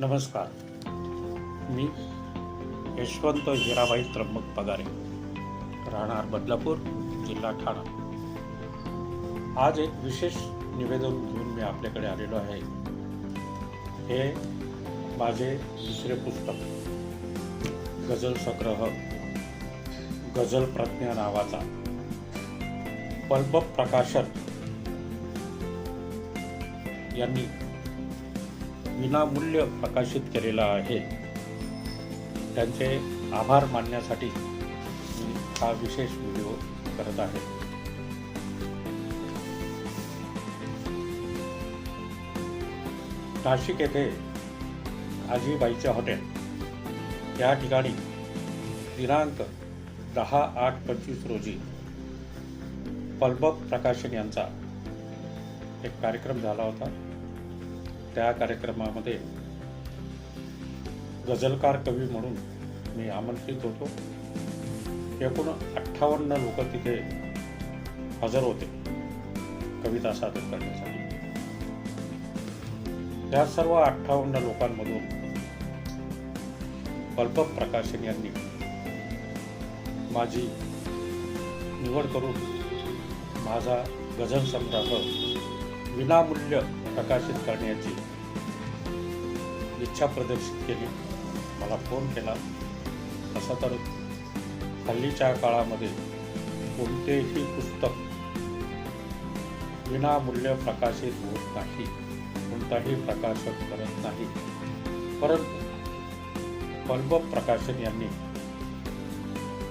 नमस्कार. मी यशवंत हिराबाई त्र्यंबक पगारे, राहणार बदलापूर, जिल्हा ठाणा. आज एक विशेष निवेदन घेऊन मी आपल्याकडे आलेलो आहे. हे माझे दुसरे पुस्तक, गझल संग्रह गझल प्रज्ञा नावाचा पल्प प्रकाशन यांनी विनामूल्य प्रकाशित केलेला आहे. त्यांचे आभार मानण्यासाठी मी हा विशेष व्हिडिओ करत आहे. नाशिक येथे आजीबाईचे हॉटेल या ठिकाणी दिनांक 10/8/25 रोजी पल्प प्रकाशन यांचा एक कार्यक्रम झाला होता. त्या कार्यक्रमामध्ये गझलकार कवी म्हणून मी आमंत्रित होतो. एकूण 58 लोक तिथे हजर होते कविता सादर करण्यासाठी. त्या सर्व 58 लोकांमधून पल्प प्रकाशन यांनी माझी निवड करून माझा गझल संग्रह विनामूल्य प्रकाशित करण्याची इच्छा प्रदर्शित केली. मला फोन केला. तसं तर हल्लीच्या काळामध्ये कोणतेही पुस्तक विनामूल्य प्रकाशित होत नाही, कोणताही प्रकाशक करत नाही. परंतु पल्प प्रकाशन यांनी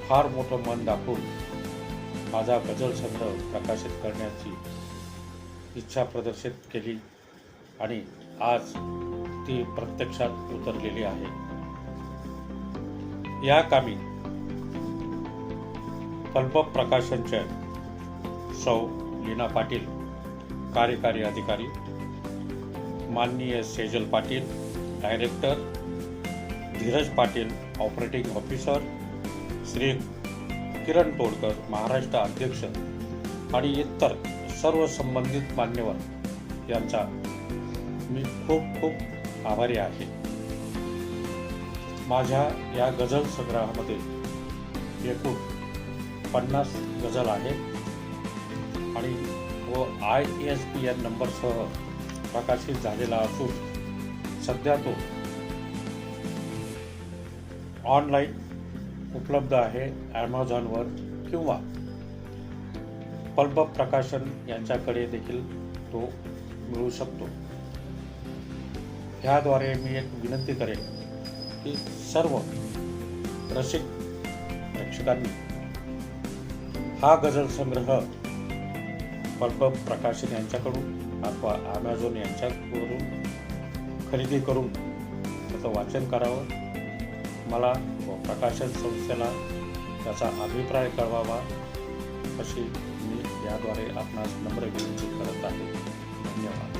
फार मोठं मन दाखवून माझा गझल संग्रह प्रकाशित करण्याची इच्छा प्रदर्शित केली आणि आज ती प्रत्यक्षात उतरलेली आहे. या कामी पल्प प्रकाशनच्या सौ लीना पाटील कार्यकारी अधिकारी, माननीय Sejal Patil director, Dheeraj Patil operating officer, Shri Kiran Todkar Maharashtra अध्यक्ष आणि इतर सर्व संबंधित मान्यवर यांचा मी खूप खूप आभारी आहे. माझ्या या गझल संग्रहामध्ये एकूण 50 गझल आहेत आणि व ISBN नंबरसह प्रकाशित झालेला असून सध्या तो ऑनलाईन उपलब्ध आहे ॲमेझॉनवर किंवा पल्प प्रकाशन यांच्याकडे देखील तो मिळू शकतो. ह्याद्वारे मी एक विनंती करेन की सर्व रसिक प्रेक्षकांनी हा गझल संग्रह पल्प प्रकाशन यांच्याकडून अथवा ॲमेझॉन यांच्याकडून खरेदी करून त्याचं वाचन करावं. मला व प्रकाशन संस्थेला त्याचा अभिप्राय कळवावा अशी मी याद्वारे आपणास नम्र विनंती करत आहे. धन्यवाद.